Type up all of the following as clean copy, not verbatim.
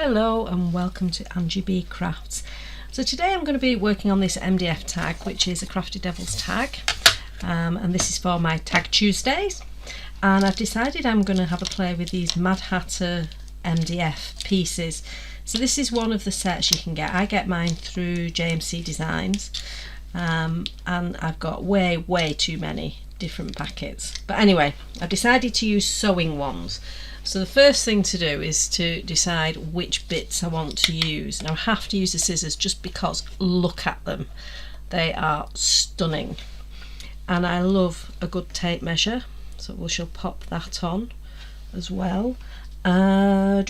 Hello and welcome to Angie B Crafts. So today I'm going to be working on this MDF tag, which is a Crafty Devils tag, and this is for my Tag Tuesdays. And I've decided I'm going to have a play with these Mad Hatter MDF pieces. So this is one of the sets you can get. I get mine through JMC Designs, and I've got way too many different packets. But anyway, I've decided to use sewing ones. So the first thing to do is to decide which bits I want to use. Now I have to use the scissors just because look at them. They are stunning. And I love a good tape measure, so we shall pop that on as well. A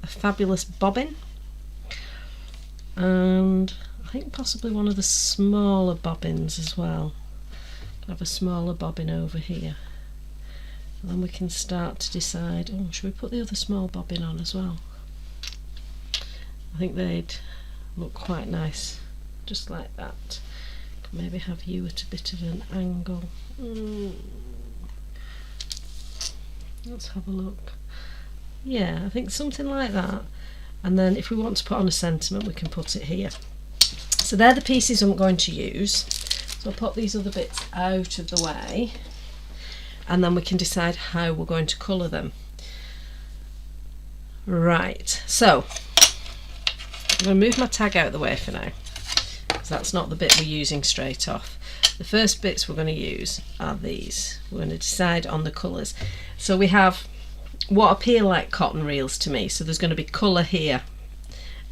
fabulous bobbin. And I think possibly one of the smaller bobbins as well. I have a smaller bobbin over here. And then we can start to decide, oh, should we put the other small bobbin on as well? I think they'd look quite nice, just like that. Could maybe have you at a bit of an angle. Let's have a look. Yeah, I think something like that. And then if we want to put on a sentiment, we can put it here. So they're the pieces I'm going to use. So I'll put these other bits out of the way, and then we can decide how we're going to colour them. Right, so I'm going to move my tag out of the way for now, because that's not the bit we're using straight off. The first bits we're going to use are these. We're going to decide on the colours. So we have what appear like cotton reels to me, so there's going to be colour here,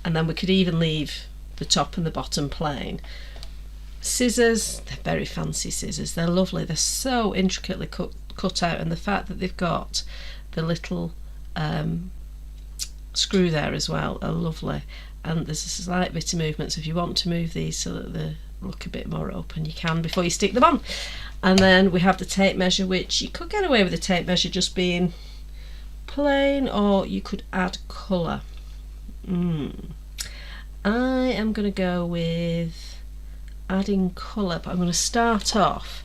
and then we could even leave the top and the bottom plain. Scissors, they're very fancy scissors, they're lovely, they're so intricately cut out, and the fact that they've got the little screw there as well are lovely. And there's a slight bit of movement, so if you want to move these so that they look a bit more open, you can before you stick them on. And then we have the tape measure, which you could get away with the tape measure just being plain, or you could add colour. I am going to go with adding colour, but I'm going to start off.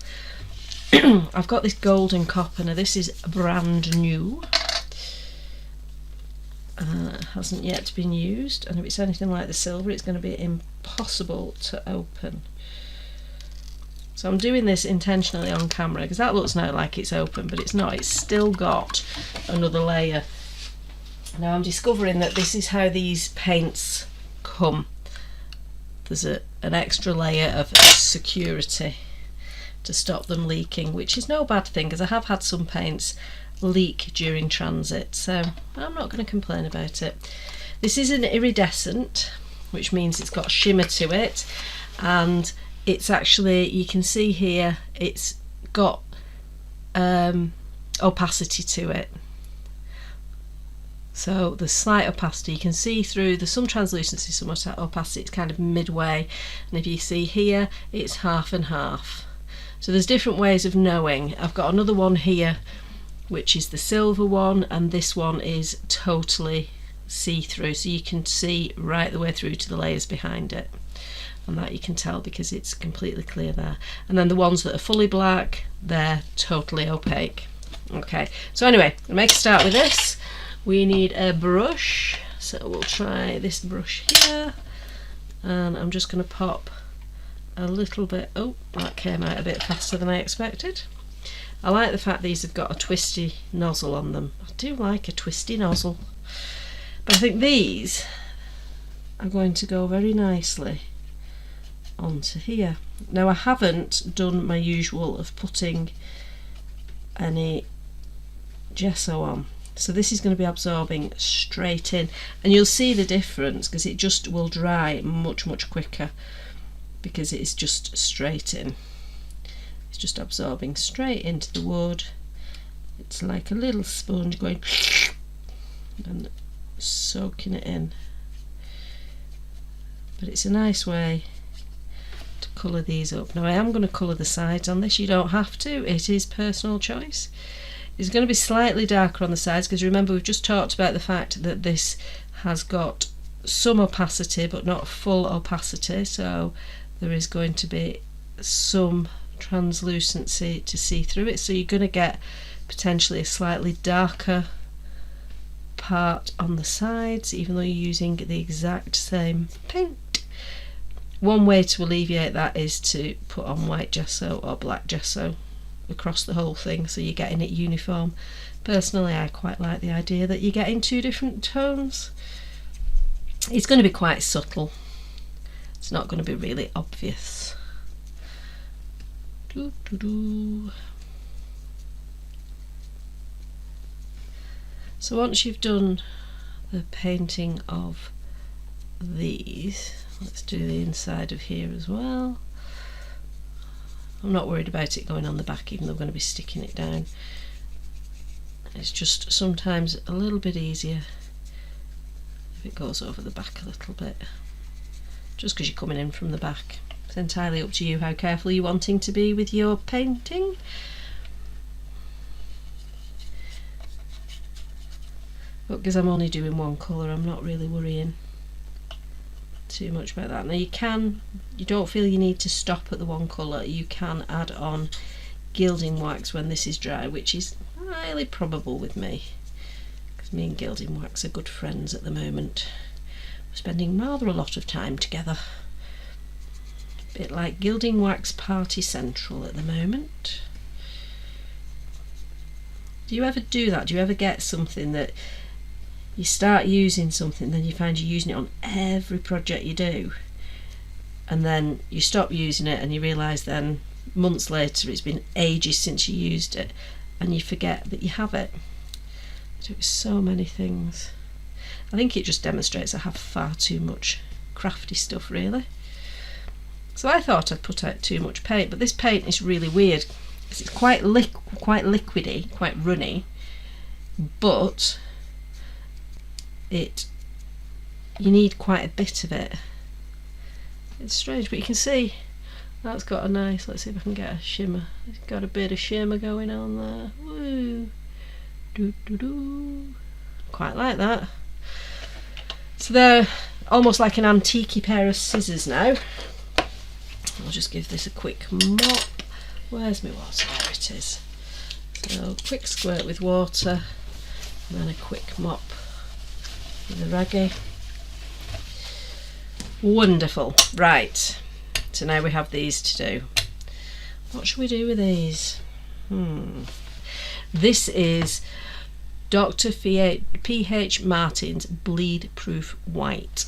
I've got this golden copper. Now this is brand new, hasn't yet been used, and if it's anything like the silver, it's going to be impossible to open. So I'm doing this intentionally on camera because that looks now like it's open, but it's not. It's still got another layer. Now I'm discovering that this is how these paints come. There's an extra layer of security to stop them leaking, which is no bad thing, because I have had some paints leak during transit, so I'm not going to complain about it. This is an iridescent, which means it's got shimmer to it, and it's actually, you can see here, it's got opacity to it. So the slight opacity, you can see through, there's some translucency, some opacity, it's kind of midway, and if you see here, it's half and half. So there's different ways of knowing. I've got another one here, which is the silver one, and this one is totally see-through, so you can see right the way through to the layers behind it. And that you can tell because it's completely clear there. And then the ones that are fully black, they're totally opaque. Okay, so anyway, I'll make a start with this. We need a brush, so we'll try this brush here, and I'm just going to pop a little bit. Oh, that came out a bit faster than I expected. I like the fact these have got a twisty nozzle on them. I do like a twisty nozzle, but I think these are going to go very nicely onto here. Now I haven't done my usual of putting any gesso on, so this is going to be absorbing straight in, and you'll see the difference because it just will dry much quicker because it's just straight in. It's just absorbing straight into the wood. It's like a little sponge going and soaking it in. But it's a nice way to colour these up. Now I am going to colour the sides on this. You don't have to, it is personal choice. It's going to be slightly darker on the sides because remember we've just talked about the fact that this has got some opacity but not full opacity, so there is going to be some translucency to see through it, so you're going to get potentially a slightly darker part on the sides, even though you're using the exact same paint. One way to alleviate that is to put on white gesso or black gesso across the whole thing, so you're getting it uniform. Personally, I quite like the idea that you're getting two different tones. It's going to be quite subtle. It's not going to be really obvious. So once you've done the painting of these, let's do the inside of here as well. I'm not worried about it going on the back, even though I'm going to be sticking it down. It's just sometimes a little bit easier if it goes over the back a little bit, just because you're coming in from the back. It's entirely up to you how careful you're wanting to be with your painting. But because I'm only doing one colour, I'm not really worrying too much about that. Now you don't feel you need to stop at the one colour. You can add on gilding wax when this is dry, which is highly probable with me, because me and gilding wax are good friends at the moment. We're spending rather a lot of time together. A bit like gilding wax party central at the moment. Do you ever do that? Do you ever get something that you start using something, then you find you're using it on every project you do, and then you stop using it and you realise then months later it's been ages since you used it, and you forget that you have it? I do so many things. I think it just demonstrates I have far too much crafty stuff, really. So I thought I'd put out too much paint, but this paint is really weird because it's quite liquidy, quite runny, but you need quite a bit of it. It's strange, but you can see that's got a nice, let's see if I can get a shimmer. It's got a bit of shimmer going on there. Woo. Doo, doo, doo. Quite like that. So they're almost like an antique pair of scissors now. I'll just give this a quick mop. Where's my water? There it is. So quick squirt with water and then a quick mop with a raggy. Wonderful. Right, so now we have these to do. What should we do with these? This is Dr. P.H. Martin's Bleed Proof White.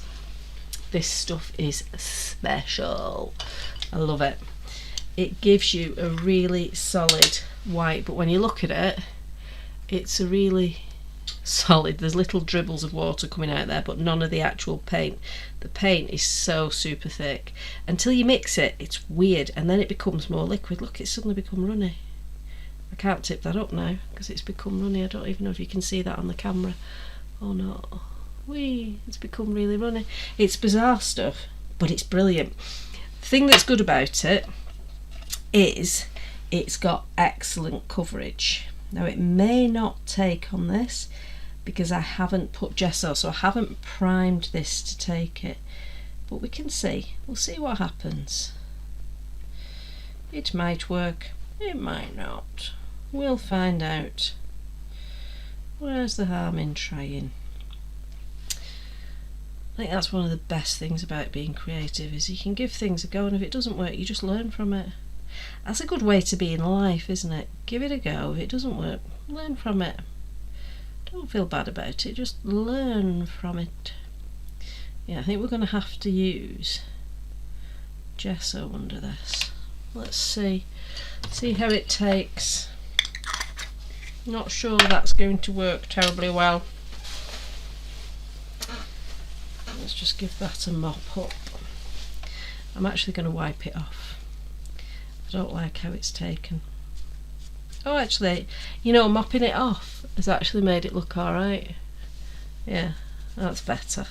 This stuff is special. I love it. It gives you a really solid white, but when you look at it, it's a really solid. There's little dribbles of water coming out there, but none of the actual paint. The paint is so super thick. Until you mix it, it's weird, and then it becomes more liquid. Look, it's suddenly become runny. I can't tip that up now because it's become runny. I don't even know if you can see that on the camera or not. It's become really runny. It's bizarre stuff, but it's brilliant. The thing that's good about it is it's got excellent coverage. Now it may not take on this because I haven't put gesso, so I haven't primed this to take it, but we can see. We'll see what happens. It might work, it might not. We'll find out. Where's the harm in trying? I think that's one of the best things about being creative, is you can give things a go, and if it doesn't work you just learn from it. That's a good way to be in life, isn't it? Give it a go. If it doesn't work, learn from it. Don't feel bad about it, just learn from it. Yeah, I think we're going to have to use gesso under this. Let's see how it takes. Not sure that's going to work terribly well. Let's just give that a mop up. I'm actually going to wipe it off. I don't like how it's taken. Oh, actually, you know, mopping it off has actually made it look alright. Yeah, that's better.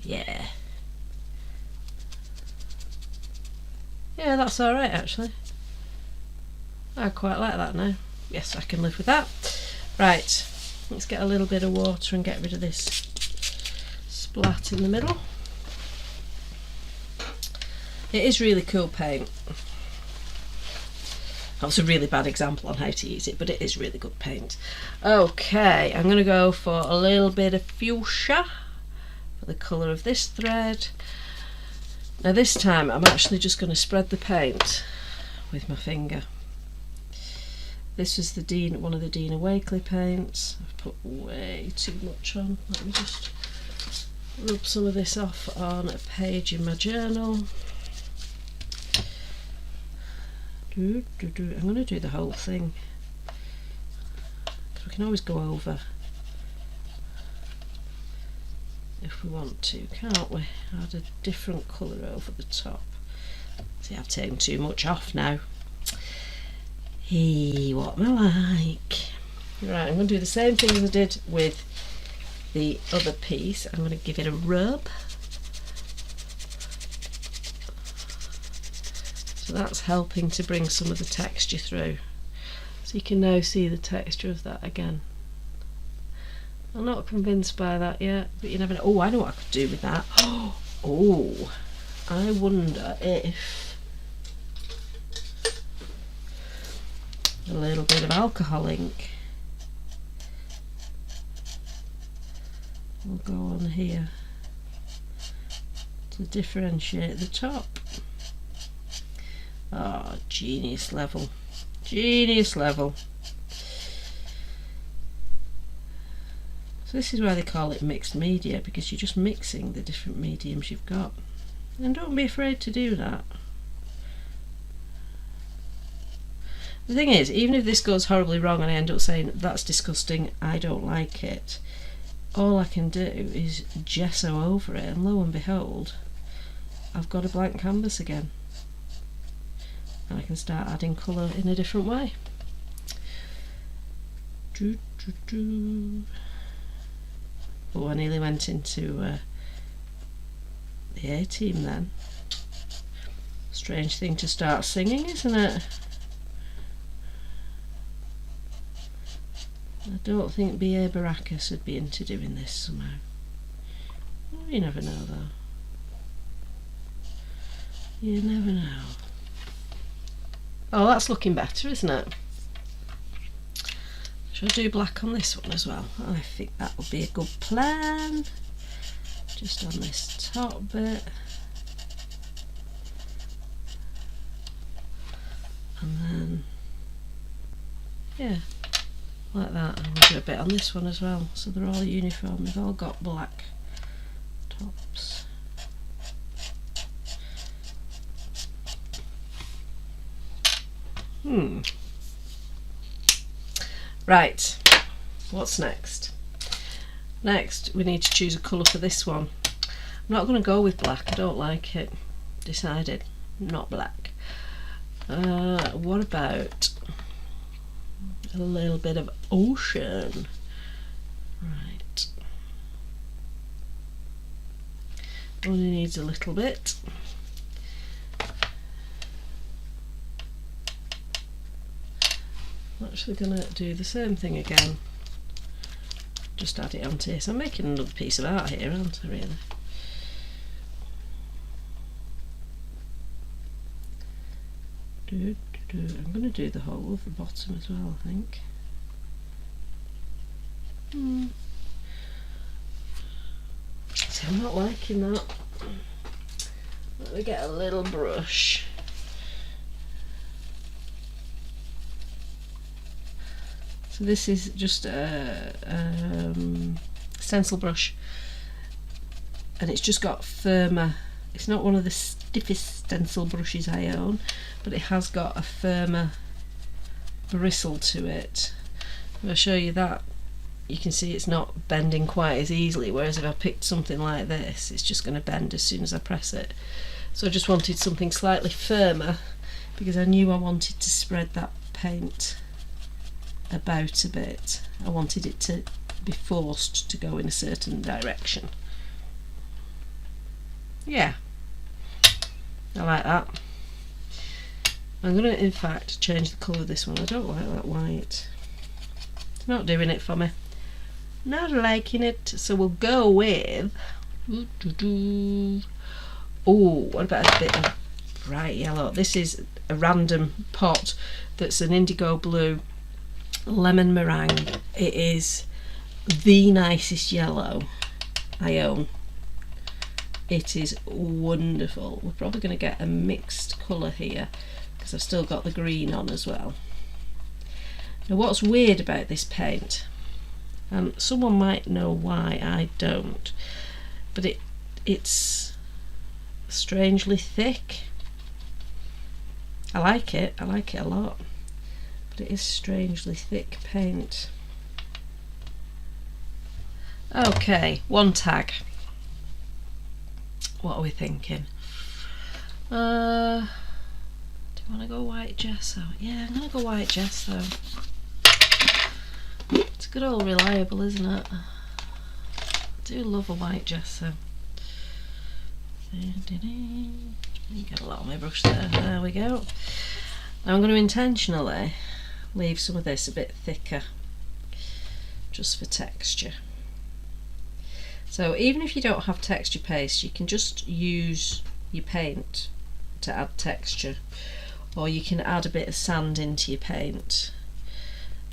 Yeah. Yeah, that's alright actually. I quite like that now. Yes, I can live with that. Right, let's get a little bit of water and get rid of this splat in the middle. It is really cool paint. That's a really bad example on how to use it, but it is really good paint. Okay, I'm going to go for a little bit of fuchsia for the colour of this thread. Now this time I'm actually just going to spread the paint with my finger. This is the one of the Dina Wakley paints. I've put way too much on. Let me just rub some of this off on a page in my journal. I'm going to do the whole thing. We can always go over if we want to, can't we? Add a different colour over the top. See, I've taken too much off now. Hey, what am I like? Right, I'm going to do the same thing as I did with the other piece. I'm going to give it a rub. So that's helping to bring some of the texture through. So you can now see the texture of that again. I'm not convinced by that yet, but you never know. Oh, I know what I could do with that. Oh, I wonder if a little bit of alcohol ink will go on here to differentiate the top. Oh, genius level. Genius level. So this is why they call it mixed media, because you're just mixing the different mediums you've got. And don't be afraid to do that. The thing is, even if this goes horribly wrong and I end up saying, that's disgusting, I don't like it, all I can do is gesso over it, and lo and behold, I've got a blank canvas again. And I can start adding colour in a different way. Oh, I nearly went into the A-team then. Strange thing to start singing, isn't it? I don't think B.A. Baracus would be into doing this somehow. Oh, you never know though. You never know. Oh, that's looking better, isn't it? Shall I do black on this one as well? I think that would be a good plan. Just on this top bit. And then, yeah, like that. And we'll do a bit on this one as well. So they're all uniform. We've all got black tops. Right, what's next? Next we need to choose a colour for this one. I'm not going to go with black, I don't like it. Decided, not black. What about a little bit of ocean? Right. Only needs a little bit. I'm actually going to do the same thing again, just add it onto here. So I'm making another piece of art here, aren't I, really? I'm going to do the whole of the bottom as well, I think. See, I'm not liking that. Let me get a little brush. So this is just a stencil brush, and it's just got firmer. It's not one of the stiffest stencil brushes I own, but it has got a firmer bristle to it. If I show you that, you can see it's not bending quite as easily, whereas if I picked something like this, it's just going to bend as soon as I press it. So I just wanted something slightly firmer because I knew I wanted to spread that paint about a bit. I wanted it to be forced to go in a certain direction. Yeah, I like that. I'm going to in fact change the colour of this one. I don't like that white. It's not doing it for me. Not liking it. So we'll go with oh, what about a bit of bright yellow? This is a random pot that's an Indigoblu lemon meringue. It is the nicest yellow I own. It is wonderful. We're probably going to get a mixed colour here because I've still got the green on as well. Now what's weird about this paint, and someone might know why, I don't, but it's strangely thick. I like it a lot, but it is strangely thick paint. Okay, one tag. What are we thinking? Do you want to go white gesso? Yeah, I'm going to go white gesso. It's good old reliable, isn't it? I do love a white gesso. Get a lot on my brush there. There we go. Now I'm going to intentionally leave some of this a bit thicker, just for texture. So even if you don't have texture paste, you can just use your paint to add texture, or you can add a bit of sand into your paint.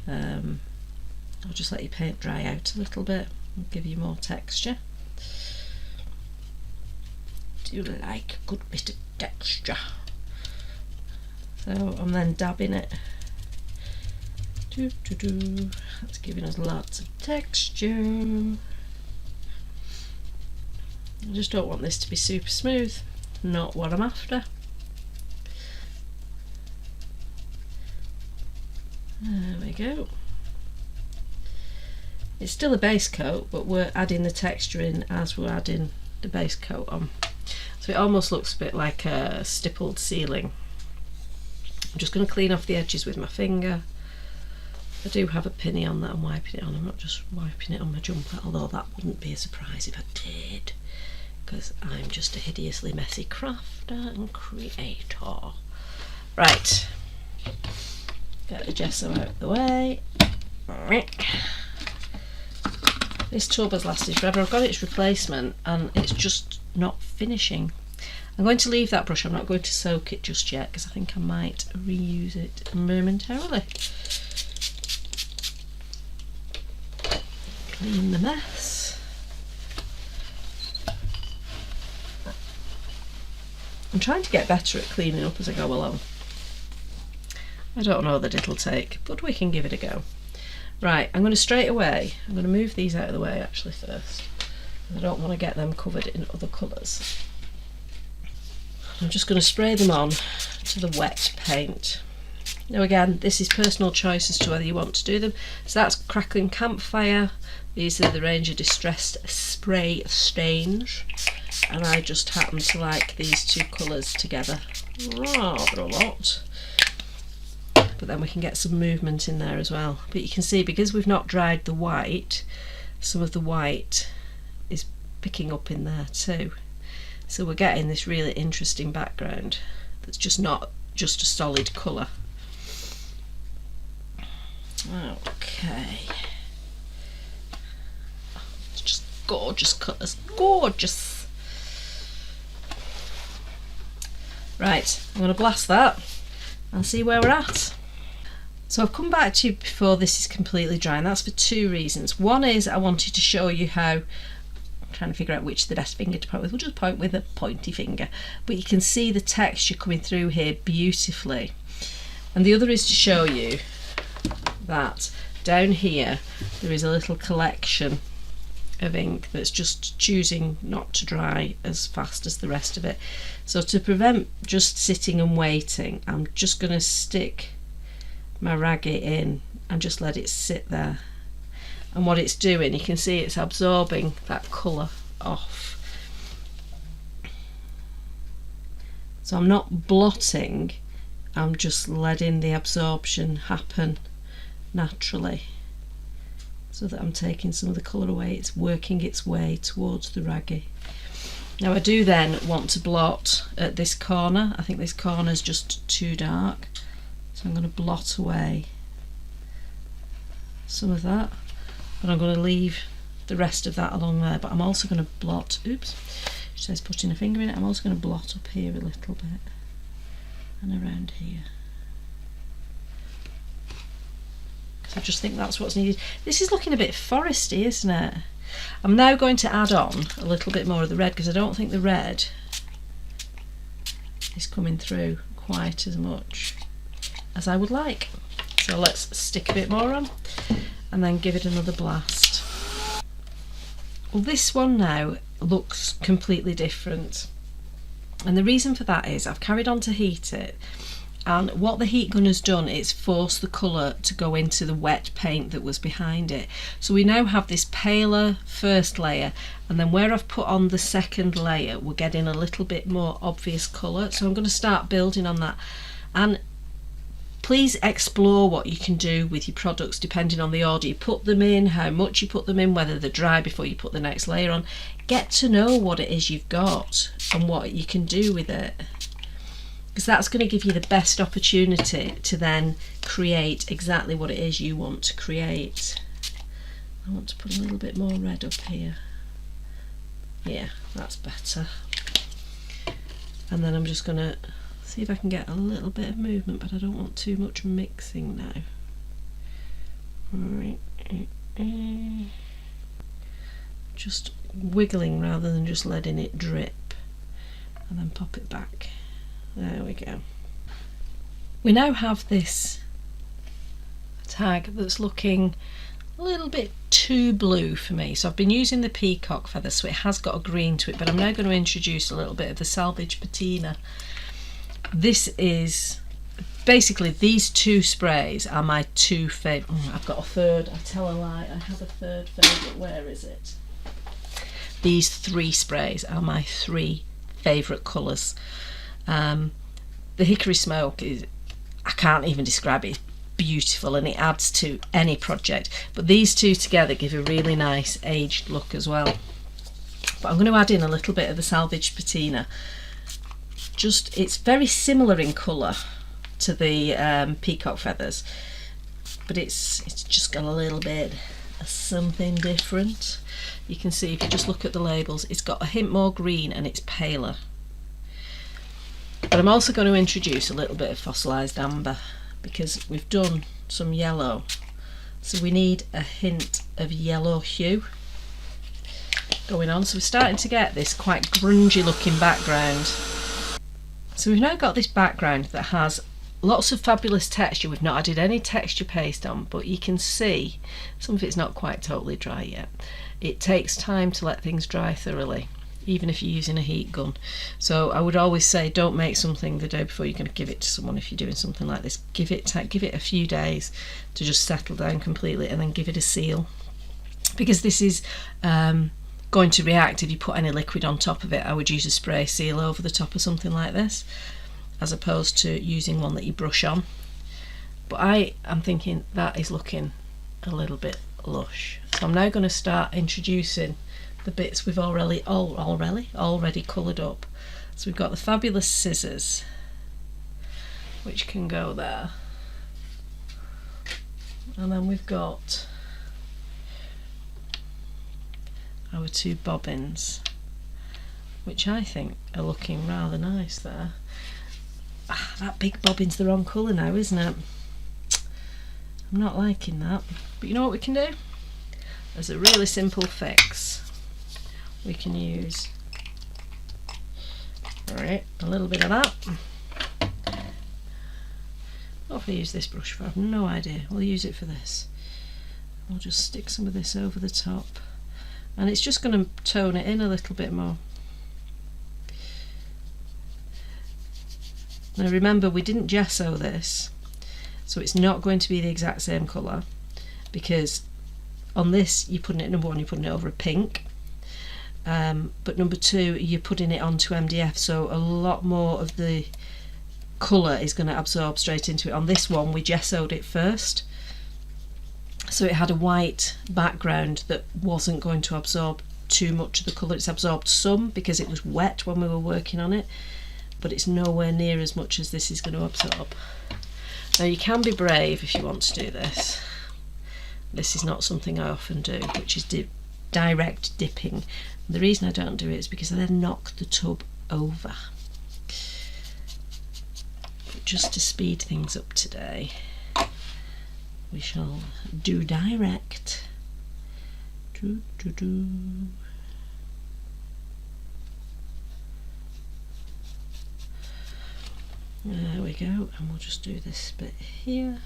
I'll just let your paint dry out a little bit and give you more texture. Do like a good bit of texture. So I'm then dabbing it. That's giving us lots of texture. I just don't want this to be super smooth, not what I'm after. There we go. It's still a base coat, but we're adding the texture in as we're adding the base coat on. So it almost looks a bit like a stippled ceiling. I'm just going to clean off the edges with my finger. I do have a pinny on that I'm wiping it on. I'm not just wiping it on my jumper, although that wouldn't be a surprise if I did, because I'm just a hideously messy crafter and creator. Right, get the gesso out of the way. This tub has lasted forever. I've got its replacement and it's just not finishing. I'm going to leave that brush. I'm not going to soak it just yet because I think I might reuse it momentarily. Clean the mess. I'm trying to get better at cleaning up as I go along. I don't know that it'll take, but we can give it a go. Right, I'm going to straight away, I'm going to move these out of the way actually first. I don't want to get them covered in other colours. I'm just going to spray them on to the wet paint. Now again, this is personal choice as to whether you want to do them. So that's Crackling Campfire. These are the Ranger Distressed Spray Stains. And I just happen to like these two colours together rather a lot. But then we can get some movement in there as well. But you can see, because we've not dried the white, some of the white is picking up in there too. So we're getting this really interesting background that's just not just a solid colour. Okay. It's just gorgeous colours, gorgeous. Right, I'm going to blast that and see where we're at. So I've come back to you before this is completely dry, and that's for two reasons. One is I wanted to show you how, I'm trying to figure out which is the best finger to point with. We'll just point with a pointy finger, but you can see the texture coming through here beautifully. And the other is to show you that down here there is a little collection of ink that's just choosing not to dry as fast as the rest of it. So to prevent just sitting and waiting, I'm just going to stick my raggy in and just let it sit there. And what it's doing, you can see it's absorbing that colour off. So I'm not blotting, I'm just letting the absorption happen naturally, so that I'm taking some of the colour away. It's working its way towards the raggy. Now I do then want to blot at this corner. I think this corner is just too dark, so I'm going to blot away some of that, but I'm going to leave the rest of that along there. But I'm also going to blot, oops, she says putting a finger in it, I'm also going to blot up here a little bit. and around here. I just think that's what's needed. This is looking a bit foresty, isn't it? I'm now going to add on a little bit more of the red because I don't think the red is coming through quite as much as I would like. So let's stick a bit more on and then give it another blast. Well, this one now looks completely different, and the reason for that is I've carried on to heat it, and what the heat gun has done is force the colour to go into the wet paint that was behind it. So we now have this paler first layer, and then where I've put on the second layer we're getting a little bit more obvious colour. So I'm going to start building on that, and please explore what you can do with your products depending on the order you put them in, how much you put them in, whether they're dry before you put the next layer on. Get to know what it is you've got and what you can do with it, because that's going to give you the best opportunity to then create exactly what it is you want to create. I want to put a little bit more red up here. Yeah, that's better. And then I'm just going to see if I can get a little bit of movement, but I don't want too much mixing now. Just wiggling rather than just letting it drip, and then pop it back. There we go. We now have this tag that's looking a little bit too blue for me, so I've been using the peacock feather, so it has got a green to it, but I'm now going to introduce a little bit of the salvage patina. This is basically, these two sprays are my two favourite. I've got a third, I tell a lie, I have a third favourite. Where is it? These three sprays are my three favourite colours. The hickory smoke is, I can't even describe it, it's beautiful and it adds to any project, but these two together give a really nice aged look as well. But I'm going to add in a little bit of the salvage patina. Just, it's very similar in colour to the peacock feathers, but it's just got a little bit of something different. You can see if you just look at the labels, it's got a hint more green and it's paler. But I'm also going to introduce a little bit of fossilised amber because we've done some yellow, so we need a hint of yellow hue going on. So we're starting to get this quite grungy looking background. So we've now got this background that has lots of fabulous texture. We've not added any texture paste on, but you can see some of it's not quite totally dry yet. It takes time to let things dry thoroughly, even if you're using a heat gun. So I would always say don't make something the day before you're going to give it to someone. If you're doing something like this, give it a few days to just settle down completely, and then give it a seal, because this is going to react. If you put any liquid on top of it, I would use a spray seal over the top of something like this as opposed to using one that you brush on. But I am thinking that is looking a little bit lush, so I'm now going to start introducing the bits we've already coloured up. So we've got the fabulous scissors, which can go there, and then we've got our two bobbins, which I think are looking rather nice there. That big bobbin's the wrong colour now, isn't it? I'm not liking that, but you know what we can do? There's a really simple fix. We can use a little bit of that. What if I use this brush for? I have no idea. We'll use it for this. We'll just stick some of this over the top, and it's just going to tone it in a little bit more. Now remember, we didn't gesso this, so it's not going to be the exact same colour, because on this you're putting it, number one, you're putting it over a pink, but number two, you're putting it onto MDF, so a lot more of the colour is going to absorb straight into it. On this one we gessoed it first, so it had a white background that wasn't going to absorb too much of the colour. It's absorbed some because it was wet when we were working on it, but it's nowhere near as much as this is going to absorb. Now you can be brave if you want to do this. This is not something I often do, which is direct dipping. The reason I don't do it is because I then knock the tub over. just to speed things up today, we shall do direct. There we go, and we'll just do this bit here.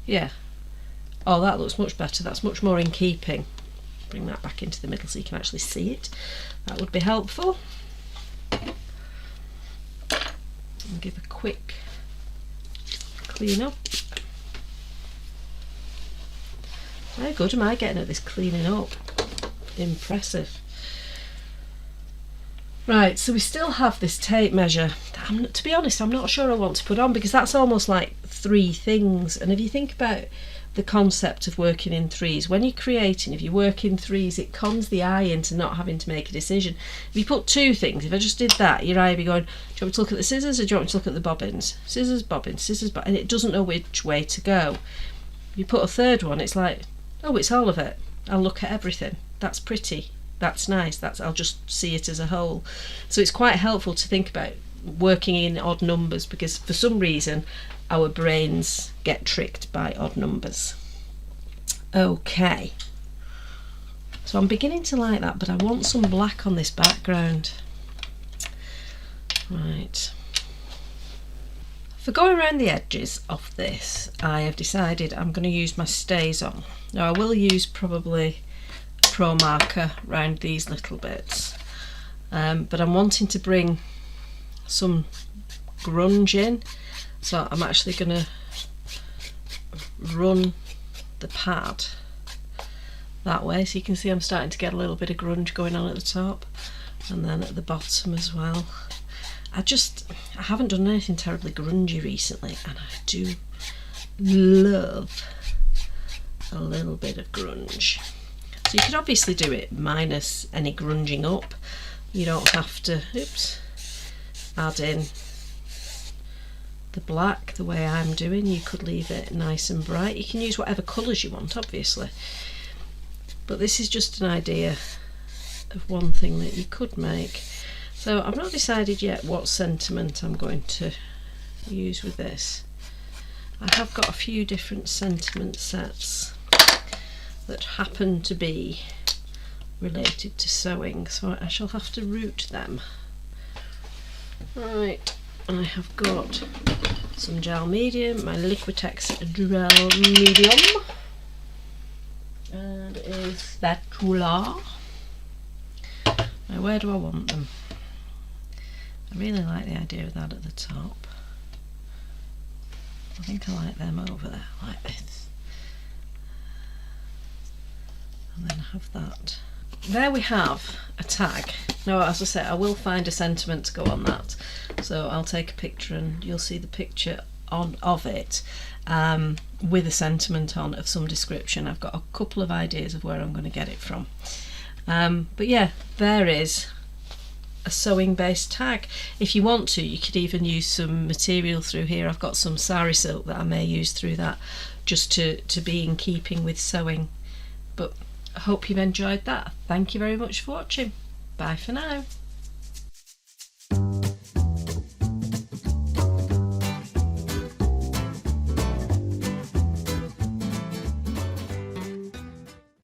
Yeah. Oh, that looks much better. That's much more in keeping. Bring that back into the middle so you can actually see it. That would be helpful. And give a quick clean up. How good am I getting at this cleaning up? Impressive. Right, so we still have this tape measure. To be honest, I'm not sure I want to put on, because that's almost like 3 things. And if you think about the concept of working in threes, when you're creating, if you work in threes, it cons the eye into not having to make a decision. If you put 2 things, if I just did that, your eye would be going, do you want me to look at the scissors or do you want me to look at the bobbins? Scissors, bobbins, scissors, and it doesn't know which way to go. If you put a 3rd one, it's like, oh, it's all of it. I'll look at everything. That's pretty. That's nice. I'll just see it as a whole. So it's quite helpful to think about working in odd numbers, because for some reason our brains get tricked by odd numbers. Okay, so I'm beginning to like that, but I want some black on this background. Right, for going around the edges of this, I have decided I'm going to use my StazOn. Now I will use probably a Pro marker around these little bits, but I'm wanting to bring some grunge in, so I'm actually going to run the pad that way, so you can see I'm starting to get a little bit of grunge going on at the top and then at the bottom as well. I haven't done anything terribly grungy recently, and I do love a little bit of grunge. So you could obviously do it minus any grunging up. You don't have to add in the black the way I'm doing. You could leave it nice and bright. You can use whatever colours you want, obviously, but this is just an idea of one thing that you could make. So I've not decided yet what sentiment I'm going to use with this. I have got a few different sentiment sets that happen to be related to sewing, so I shall have to route them. Right, I have got some gel medium, my Liquitex gel medium, and a spatula. Now where do I want them? I really like the idea of that at the top. I think I like them over there, like this. And then have that. There we have a tag. Now, as I said, I will find a sentiment to go on that, so I'll take a picture and you'll see the picture of it with a sentiment on of some description. I've got a couple of ideas of where I'm going to get it from, but yeah, there is a sewing based tag. If you want to, you could even use some material through here. I've got some sari silk that I may use through that, just to be in keeping with sewing. But I hope you've enjoyed that. Thank you very much for watching. Bye for now.